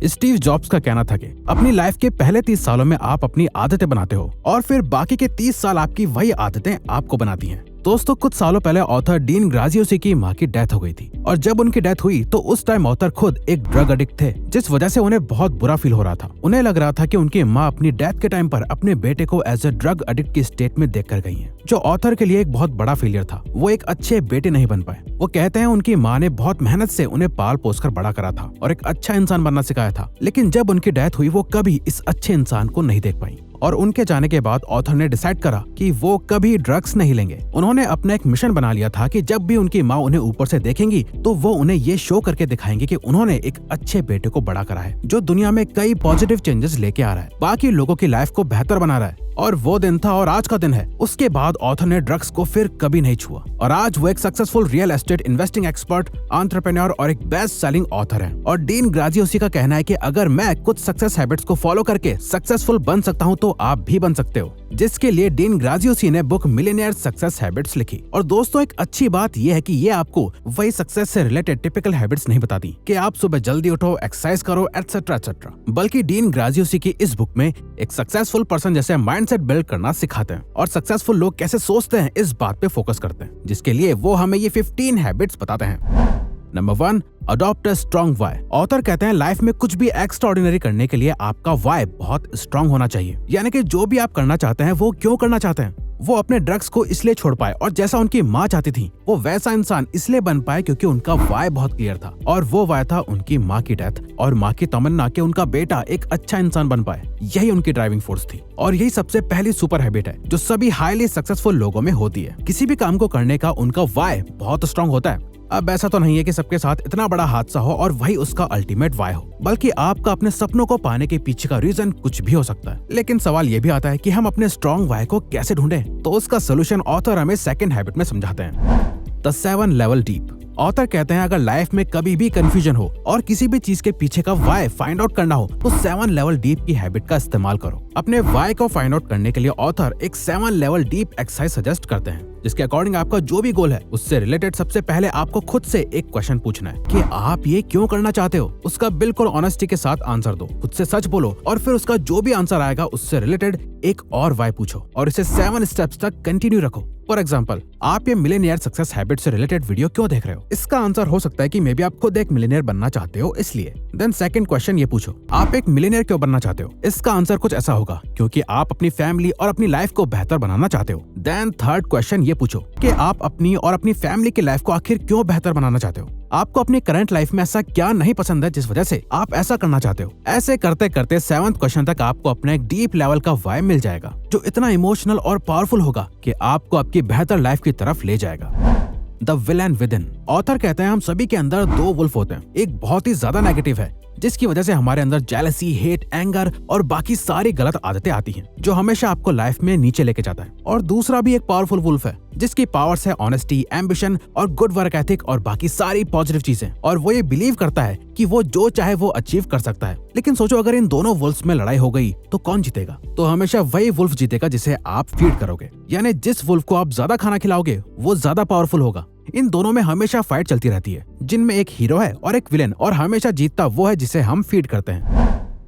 Steve jobs का कहना था कि अपनी लाइफ के पहले 30 सालों में आप अपनी आदतें बनाते हो और फिर बाकी के 30 साल आपकी वही आदतें आपको बनाती हैं। दोस्तों, कुछ सालों पहले ऑथर डीन ग्राजियोसी की मां की डेथ हो गई थी और जब उनकी डेथ हुई तो उस टाइम ऑथर खुद एक ड्रग एडिक्ट थे, जिस वजह से उन्हें बहुत बुरा फील हो रहा था। उन्हें लग रहा था कि उनकी मां अपनी डेथ के टाइम पर अपने बेटे को एज ए ड्रग एडिक्ट की स्टेट में देख कर गई हैं, जो ऑथर के लिए एक बहुत बड़ा फेलियर था। वो एक अच्छे बेटे नहीं बन पाए। वो कहते हैं उनकी मां ने बहुत मेहनत से उन्हें पाल पोस कर बड़ा करा था और एक अच्छा इंसान बनना सिखाया था, लेकिन जब उनकी डेथ हुई वो कभी इस अच्छे इंसान को नहीं देख पाई। और उनके जाने के बाद ऑथर ने डिसाइड करा कि वो कभी ड्रग्स नहीं लेंगे। उन्होंने अपना एक मिशन बना लिया था कि जब भी उनकी माँ उन्हें ऊपर से देखेंगी तो वो उन्हें ये शो करके दिखाएंगे कि उन्होंने एक अच्छे बेटे को बड़ा करा है, जो दुनिया में कई पॉजिटिव चेंजेस लेके आ रहा है, बाकी लोगों की लाइफ को बेहतर बना रहा है। और वो दिन था और आज का दिन है। उसके बाद ऑथर ने ड्रग्स को फिर कभी नहीं छुआ और आज वो एक successful real estate investing expert, entrepreneur और एक बेस्ट सेलिंग ऑथर है। और डीन ग्राजियोसी का कहना है कि अगर मैं कुछ सक्सेस हैबिट्स को फॉलो करके सक्सेसफुल बन सकता हूँ तो आप भी बन सकते हो, जिसके लिए डीन ग्राजियोसी ने बुक मिलियनेयर सक्सेस हैबिट्स लिखी। और दोस्तों, एक अच्छी बात यह है कि ये आपको वही सक्सेस से रिलेटेड टिपिकल हैबिट्स नहीं बताती कि आप सुबह जल्दी उठो, एक्सरसाइज करो, एटसेट्रा एटसेट्रा, बल्कि डीन ग्राजियोसी की इस बुक में एक सक्सेसफुल पर्सन जैसे माइंडसेट बिल्ड करना सिखाते हैं और सक्सेसफुल लोग कैसे सोचते हैं इस बात पे फोकस करते हैं, जिसके लिए वो हमें ये 15 हैबिट्स बताते हैं। Number 1, adopt a strong why. Author कहते हैं लाइफ में कुछ भी एक्स्ट्राऑर्डिनरी करने के लिए आपका वाई बहुत स्ट्रॉन्ग होना चाहिए, यानी कि जो भी आप करना चाहते हैं वो क्यों करना चाहते हैं। वो अपने ड्रग्स को इसलिए छोड़ पाए और जैसा उनकी माँ चाहती थी वो वैसा इंसान इसलिए बन पाए क्योंकि उनका वाई बहुत क्लियर था, और वो वाई था उनकी माँ की डेथ और माँ की तमन्ना कि उनका बेटा एक अच्छा इंसान बन पाए। यही उनकी ड्राइविंग फोर्स थी और यही सबसे पहली सुपर हैबिट है जो सभी हाईली सक्सेसफुल लोगों में होती है। किसी भी काम को करने का उनका वाई बहुत स्ट्रॉन्ग होता है। अब ऐसा तो नहीं है कि सबके साथ इतना बड़ा हादसा हो और वही उसका अल्टीमेट वाई हो, बल्कि आपका अपने सपनों को पाने के पीछे का रीजन कुछ भी हो सकता है। लेकिन सवाल ये भी आता है कि हम अपने स्ट्रॉन्ग वाई को कैसे ढूंढें, तो उसका सोल्यूशन ऑथर हमें सेकंड हैबिट में समझाते हैं, द 7 लेवल डीप। ऑथर कहते हैं अगर लाइफ में कभी भी कंफ्यूजन हो और किसी भी चीज के पीछे का वाई फाइंड आउट करना हो तो 7 लेवल डीप की हैबिट का इस्तेमाल करो। अपने वाई को फाइंड आउट करने के लिए ऑथर एक 7 लेवल डीप एक्सरसाइज सजेस्ट करते हैं, जिसके अकॉर्डिंग आपका जो भी गोल है उससे रिलेटेड सबसे पहले आपको खुद से एक क्वेश्चन पूछना है कि आप ये क्यों करना चाहते हो। उसका बिल्कुल ऑनेस्टी के साथ आंसर दो, खुद से सच बोलो और फिर उसका जो भी आंसर आएगा उससे रिलेटेड एक और वाई पूछो और इसे 7 स्टेप्स तक कंटिन्यू रखो। फॉर एग्जाम्पल, आप ये मिलियनेयर सक्सेस हैबिट से रिलेटेड वीडियो क्यों देख रहे हो? इसका आंसर हो सकता है कि मे बी आप खुद एक मिलियनेयर बनना चाहते हो इसलिए। देन सेकंड क्वेश्चन ये पूछो, आप एक मिलियनेयर क्यों बनना चाहते हो? इसका आंसर कुछ ऐसा होगा क्योंकि आप अपनी फैमिली और अपनी लाइफ को बेहतर बनाना चाहते हो। देन थर्ड क्वेश्चन ये पूछो कि आप अपनी और अपनी फैमिली की लाइफ को आखिर क्यों बेहतर बनाना चाहते हो? आपको अपनी करंट लाइफ में ऐसा क्या नहीं पसंद है जिस वजह से आप ऐसा करना चाहते हो? ऐसे करते करते 7th क्वेश्चन तक आपको अपना एक डीप लेवल का वाई मिल जाएगा जो इतना इमोशनल और पावरफुल होगा कि आपको आपकी बेहतर लाइफ की तरफ ले जाएगा। The villain within. ऑथर कहते हैं हम सभी के अंदर 2 वुल्फ होते हैं। एक बहुत ही ज्यादा नेगेटिव है जिसकी वजह से हमारे अंदर जेलसी, हेट, एंगर और बाकी सारी गलत आदतें आती हैं जो हमेशा आपको लाइफ में नीचे लेके जाता है। और दूसरा भी एक पावरफुल वुल्फ है जिसकी पावर्स है ऑनेस्टी, एम्बिशन और गुड वर्क एथिक और बाकी सारी पॉजिटिव चीजें, और वो ये बिलीव करता है कि वो जो चाहे वो अचीव कर सकता है। लेकिन सोचो अगर इन दोनों वुल्फ्स में लड़ाई हो गई तो कौन जीतेगा? तो हमेशा वही वुल्फ जीतेगा जिसे आप फीड करोगे, यानी जिस वुल्फ को आप ज्यादा खाना खिलाओगे वो ज्यादा पावरफुल होगा। इन दोनों में हमेशा फाइट चलती रहती है जिनमें एक हीरो है और एक विलेन, और हमेशा जीतता वो है जिसे हम फीड करते हैं।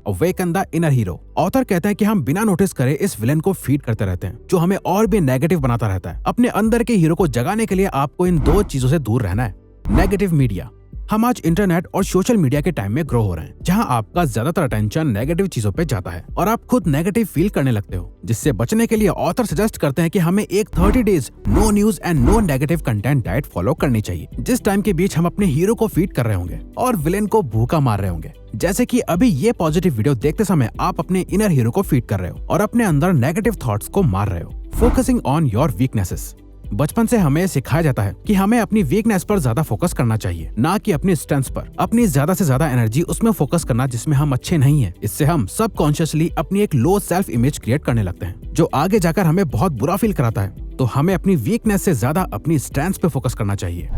Awaken the inner hero. Author कहते हैं कि हम बिना नोटिस करे इस विलेन को फीड करते रहते हैं जो हमें और भी नेगेटिव बनाता रहता है। अपने अंदर के हीरो को जगाने के लिए आपको इन 2 चीजों से दूर रहना है। Negative media. हम आज इंटरनेट और सोशल मीडिया के टाइम में ग्रो हो रहे हैं जहां आपका ज्यादातर अटेंशन नेगेटिव चीजों पे जाता है और आप खुद नेगेटिव फील करने लगते हो। जिससे बचने के लिए ऑथर सजेस्ट करते हैं कि हमें एक 30 days no news and no negative content diet follow करनी चाहिए, जिस टाइम के बीच हम अपने हीरो को फीड कर रहे होंगे और विलेन को भूखा मार रहे होंगे। जैसे कि अभी ये पॉजिटिव वीडियो देखते समय आप अपने इनर हीरो को फीड कर रहे हो और अपने अंदर नेगेटिव थॉट्स को मार रहे हो। Focusing on your weaknesses. बचपन से हमें सिखाया जाता है कि हमें अपनी वीकनेस पर ज्यादा फोकस करना चाहिए, ना कि अपनी स्ट्रेंथ्स पर। अपनी ज्यादा से ज्यादा एनर्जी उसमें फोकस करना जिसमें हम अच्छे नहीं हैं। इससे हम सबकॉन्शियसली अपनी एक लो सेल्फ इमेज क्रिएट करने लगते हैं जो आगे जाकर हमें बहुत बुरा फील कराता है। तो हमें अपनी वीकनेस से ज्यादा अपनी स्ट्रेंथ्स पे फोकस करना चाहिए।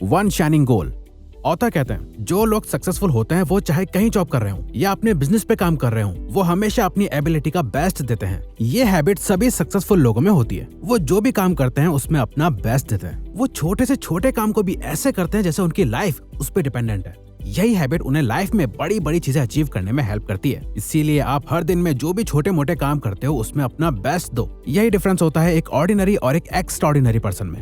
1 शाइनिंग गोल। ऑथर कहते हैं जो लोग सक्सेसफुल होते हैं वो चाहे कहीं जॉब कर रहे हो या अपने बिजनेस पे काम कर रहे हो, वो हमेशा अपनी एबिलिटी का बेस्ट देते हैं। ये हैबिट सभी सक्सेसफुल लोगों में होती है। वो जो भी काम करते हैं उसमें अपना बेस्ट देते हैं। वो छोटे से छोटे काम को भी ऐसे करते हैं जैसे उनकी लाइफ उस पर डिपेंडेंट है। यही हैबिट उन्हें लाइफ में बड़ी बड़ी चीजें अचीव करने में हेल्प करती है। इसीलिए आप हर दिन में जो भी छोटे मोटे काम करते हो उसमें अपना बेस्ट दो। यही डिफरेंस होता है एक ऑर्डिनरी और एक एक्स्ट्राऑर्डिनरी पर्सन में।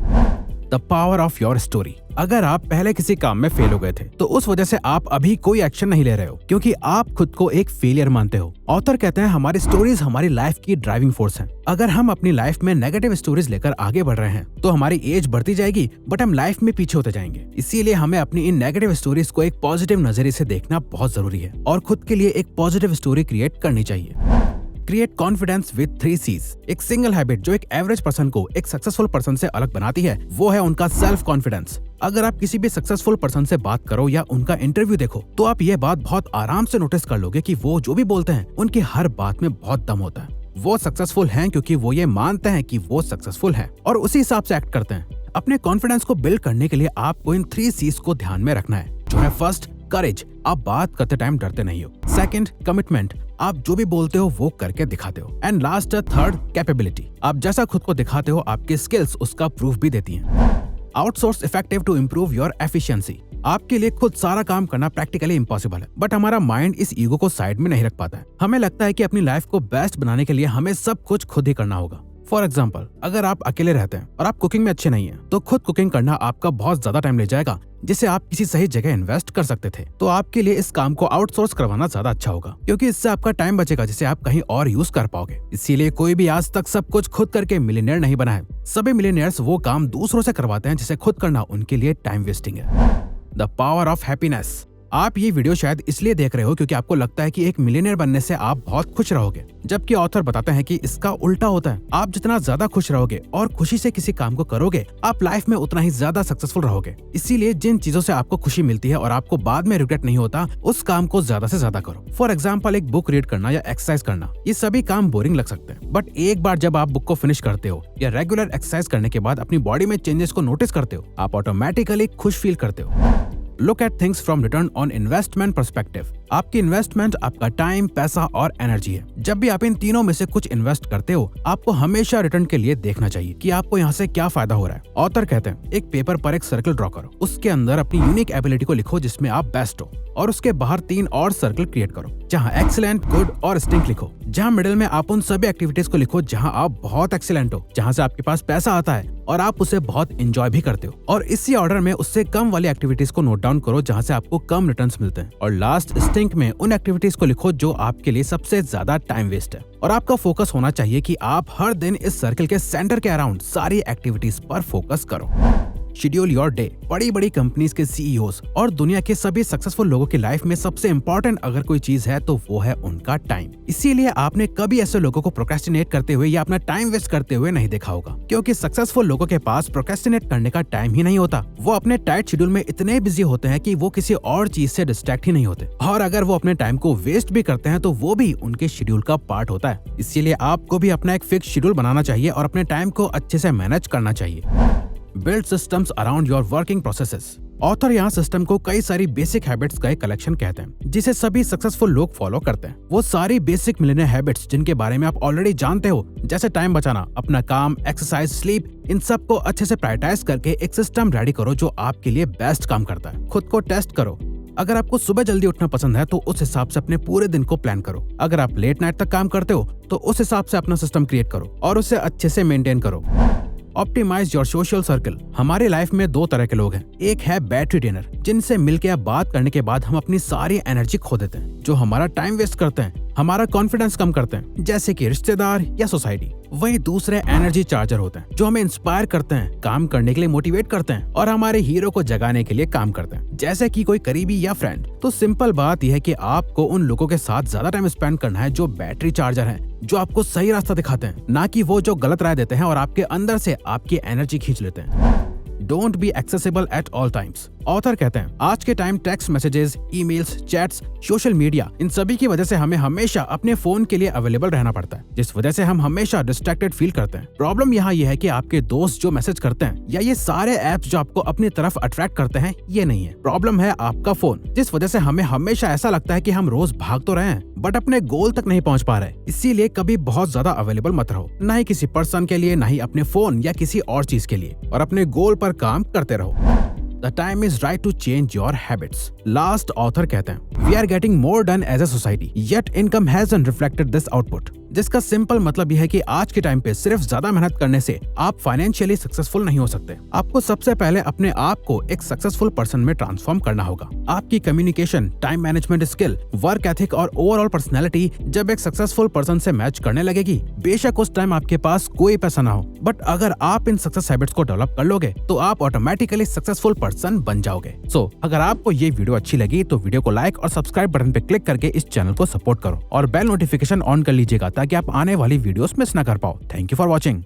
The power of your story. अगर आप पहले किसी काम में फेल हो गए थे तो उस वजह से आप अभी कोई एक्शन नहीं ले रहे हो क्योंकि आप खुद को एक फेलियर मानते हो। ऑथर कहते हैं हमारी स्टोरीज हमारी लाइफ की ड्राइविंग फोर्स हैं। अगर हम अपनी लाइफ में नेगेटिव स्टोरीज लेकर आगे बढ़ रहे हैं तो हमारी एज बढ़ती जाएगी बट हम लाइफ में पीछे होते जाएंगे। इसीलिए हमें अपनी इन नेगेटिव स्टोरीज को एक पॉजिटिव नजरिए से देखना बहुत जरूरी है और खुद के लिए एक पॉजिटिव स्टोरी क्रिएट करनी चाहिए। Create confidence with 3 C's। एक सिंगल हैबिट जो एक एवरेज पर्सन को एक सक्सेसफुल पर्सन से अलग बनाती है वो है उनका सेल्फ कॉन्फिडेंस। अगर आप किसी भी सक्सेसफुल पर्सन से बात करो या उनका इंटरव्यू देखो तो आप ये बात बहुत आराम से नोटिस कर लोगे कि वो जो भी बोलते हैं उनकी हर बात में बहुत दम होता है। वो सक्सेसफुल हैं क्योंकि वो ये मानते हैं कि वो सक्सेसफुल हैं और उसी हिसाब से एक्ट करते हैं। अपने कॉन्फिडेंस को बिल्ड करने के लिए आपको इन 3 C's को ध्यान में रखना है जो है फर्स्ट करेज, आप बात करते टाइम डरते नहीं हो। सेकंड कमिटमेंट, आप जो भी बोलते हो वो करके दिखाते हो। एंड लास्ट थर्ड कैपेबिलिटी, आप जैसा खुद को दिखाते हो आपकी स्किल्स उसका प्रूफ भी देती हैं। Outsource effective to improve your efficiency. आपके लिए खुद सारा काम करना प्रैक्टिकली इम्पॉसिबल है बट हमारा माइंड इस ईगो को साइड में नहीं रख पाता है। हमें लगता है कि अपनी लाइफ को बेस्ट बनाने के लिए हमें सब कुछ खुद ही करना होगा। फॉर एग्जाम्पल, अगर आप अकेले रहते हैं और आप कुकिंग में अच्छे नहीं हैं, तो खुद कुकिंग करना आपका बहुत ज्यादा टाइम ले जाएगा जिसे आप किसी सही जगह इन्वेस्ट कर सकते थे। तो आपके लिए इस काम को आउटसोर्स करवाना ज्यादा अच्छा होगा क्योंकि इससे आपका टाइम बचेगा जिसे आप कहीं और यूज कर पाओगे। इसीलिए कोई भी आज तक सब कुछ खुद करके मिलियनेयर नहीं बना है। सभी मिलियनेयर्स वो काम दूसरों से करवाते हैं जिसे खुद करना उनके लिए टाइम वेस्टिंग है। The power of happiness. आप ये वीडियो शायद इसलिए देख रहे हो क्योंकि आपको लगता है कि एक मिलियनेयर बनने से आप बहुत खुश रहोगे, जबकि ऑथर बताते हैं कि इसका उल्टा होता है। आप जितना ज्यादा खुश रहोगे और खुशी से किसी काम को करोगे आप लाइफ में उतना ही ज्यादा सक्सेसफुल रहोगे। इसीलिए जिन चीजों से आपको खुशी मिलती है और आपको बाद में रिग्रेट नहीं होता उस काम को ज्यादा से ज्यादा करो। फॉर एग्जाम्पल, एक बुक रीड करना या एक्सरसाइज करना, ये सभी काम बोरिंग लग सकते हैं बट एक बार जब आप बुक को फिनिश करते हो या रेगुलर एक्सरसाइज करने के बाद अपनी बॉडी में चेंजेस को नोटिस करते हो आप ऑटोमेटिकली खुश फील करते हो। Look at things from return on investment perspective. आपकी इन्वेस्टमेंट आपका टाइम, पैसा और एनर्जी है। जब भी आप इन तीनों में से कुछ इन्वेस्ट करते हो आपको हमेशा रिटर्न के लिए देखना चाहिए कि आपको यहाँ से क्या फायदा हो रहा है। ऑथर कहते हैं एक पेपर पर एक सर्कल ड्रॉ करो, उसके अंदर अपनी यूनिक एबिलिटी को लिखो जिसमें आप बेस्ट हो और उसके बाहर 3 और सर्कल क्रिएट करो जहाँ एक्सीलेंट, गुड और स्टिंक लिखो। जहाँ मिडिल में आप उन सभी एक्टिविटीज को लिखो जहाँ आप बहुत एक्सीलेंट हो, जहाँ से आपके पास पैसा आता है और आप उसे बहुत एंजॉय भी करते हो। और इसी ऑर्डर में उससे कम वाली एक्टिविटीज को नोट डाउन करो जहाँ से आपको कम रिटर्न्स मिलते हैं। और लास्ट स्टिंक में उन एक्टिविटीज को लिखो जो आपके लिए सबसे ज्यादा टाइम वेस्ट है। और आपका फोकस होना चाहिए कि आप हर दिन इस सर्कल के सेंटर के अराउंड सारी एक्टिविटीज पर फोकस करो। Schedule your day. बड़ी बड़ी कंपनीज के सीईओज और दुनिया के सभी सक्सेसफुल लोगों की लाइफ में सबसे इंपॉर्टेंट अगर कोई चीज है तो वो है उनका टाइम। इसीलिए आपने कभी ऐसे लोगों को प्रोक्रेस्टिनेट करते हुए या अपना टाइम वेस्ट करते हुए नहीं देखा होगा क्योंकि सक्सेसफुल लोगों के पास प्रोक्रेस्टिनेट करने का टाइम ही नहीं होता। वो अपने टाइट शेड्यूल में इतने बिजी होते हैं कि वो किसी और चीज से डिस्ट्रैक्ट ही नहीं होते और अगर वो अपने टाइम को वेस्ट भी करते हैं तो वो भी उनके शेड्यूल का पार्ट होता है। इसीलिए आपको भी अपना एक फिक्स शेड्यूल बनाना चाहिए और अपने टाइम को अच्छे से मैनेज करना चाहिए। Build systems around your working processes. Author यहाँ सिस्टम को कई सारी बेसिक हैबिट्स का एक कलेक्शन कहते हैं जिसे सभी सक्सेसफुल लोग फॉलो करते हैं। वो सारी बेसिक मिलियनेयर हैबिट्स जिनके बारे में आप ऑलरेडी जानते हो, जैसे टाइम बचाना, अपना काम, एक्सरसाइज, स्लीप, इन सब को अच्छे से प्रायोरिटाइज करके एक सिस्टम रेडी करो जो आपके लिए बेस्ट काम करता है। खुद को टेस्ट करो। अगर आपको सुबह जल्दी उठना पसंद है तो उस हिसाब से अपने पूरे दिन को प्लान करो। अगर आप लेट नाइट तक काम करते हो तो उस हिसाब से अपना सिस्टम क्रिएट करो और उसे अच्छे से मेंटेन करो। Optimise your social circle. हमारे लाइफ में 2 तरह के लोग हैं। एक है बैटरी ड्रेनर, जिनसे मिलकर या बात करने के बाद हम अपनी सारी एनर्जी खो देते हैं, जो हमारा टाइम वेस्ट करते हैं, हमारा कॉन्फिडेंस कम करते हैं, जैसे कि रिश्तेदार या सोसाइटी। वहीं दूसरे एनर्जी चार्जर होते हैं जो हमें इंस्पायर करते हैं, काम करने के लिए मोटिवेट करते हैं और हमारे हीरो को जगाने के लिए काम करते हैं, जैसे कि कोई करीबी या फ्रेंड। तो सिंपल बात यह है कि आपको उन लोगों के साथ ज्यादा टाइम स्पेंड करना है जो बैटरी चार्जर हैं, जो आपको सही रास्ता दिखाते हैं, ना कि वो जो गलत राय देते हैं और आपके अंदर से आपकी एनर्जी खींच लेते हैं। Don't be accessible at all times. Author कहते हैं आज के time text messages, emails, chats, social media, इन सभी की वजह से हमें हमेशा अपने फोन के लिए अवेलेबल रहना पड़ता है, जिस वजह से हम हमेशा डिस्ट्रैक्टेड फील करते हैं। प्रॉब्लम यहाँ ये है कि आपके दोस्त जो मैसेज करते हैं या ये सारे ऐप्स जो आपको अपनी तरफ अट्रैक्ट करते हैं, ये नहीं है। प्रॉब्लम है आपका फोन, जिस वजह से हमें हमेशा ऐसा लगता है कि हम रोज भाग तो रहे हैं बट अपने गोल तक नहीं पहुंच पा रहे। इसीलिए कभी बहुत ज्यादा अवेलेबल मत रहो, ना ही किसी पर्सन के लिए, ना ही अपने फोन या किसी और चीज के लिए, और अपने गोल पर काम करते रहो। The time is right to change your habits. Last author कहते हैं, we are getting more done as a society, yet income hasn't reflected this output. जिसका सिंपल मतलब यह है कि आज के टाइम पे सिर्फ ज्यादा मेहनत करने से आप फाइनेंशियली सक्सेसफुल नहीं हो सकते। आपको सबसे पहले अपने आप को एक सक्सेसफुल पर्सन में ट्रांसफॉर्म करना होगा। आपकी communication, time management skill, work ethic और ओवरऑल पर्सनैलिटी जब एक सक्सेसफुल पर्सन से मैच करने लगेगी, बेशक उस टाइम आपके पास कोई पैसा ना हो, बट अगर आप इन सक्सेस हैबिट्स को डेवलप कर लोगे तो आप ऑटोमेटिकली सक्सेसफुल पर्सन बन जाओगे। सो अगर आपको ये वीडियो अच्छी लगी तो वीडियो को लाइक और सब्सक्राइब बटन पे क्लिक करके इस चैनल को सपोर्ट करो और बेल नोटिफिकेशन ऑन कर लीजिएगा ताकि आप आने वाली वीडियोस मिस ना कर पाओ। Thank you for watching.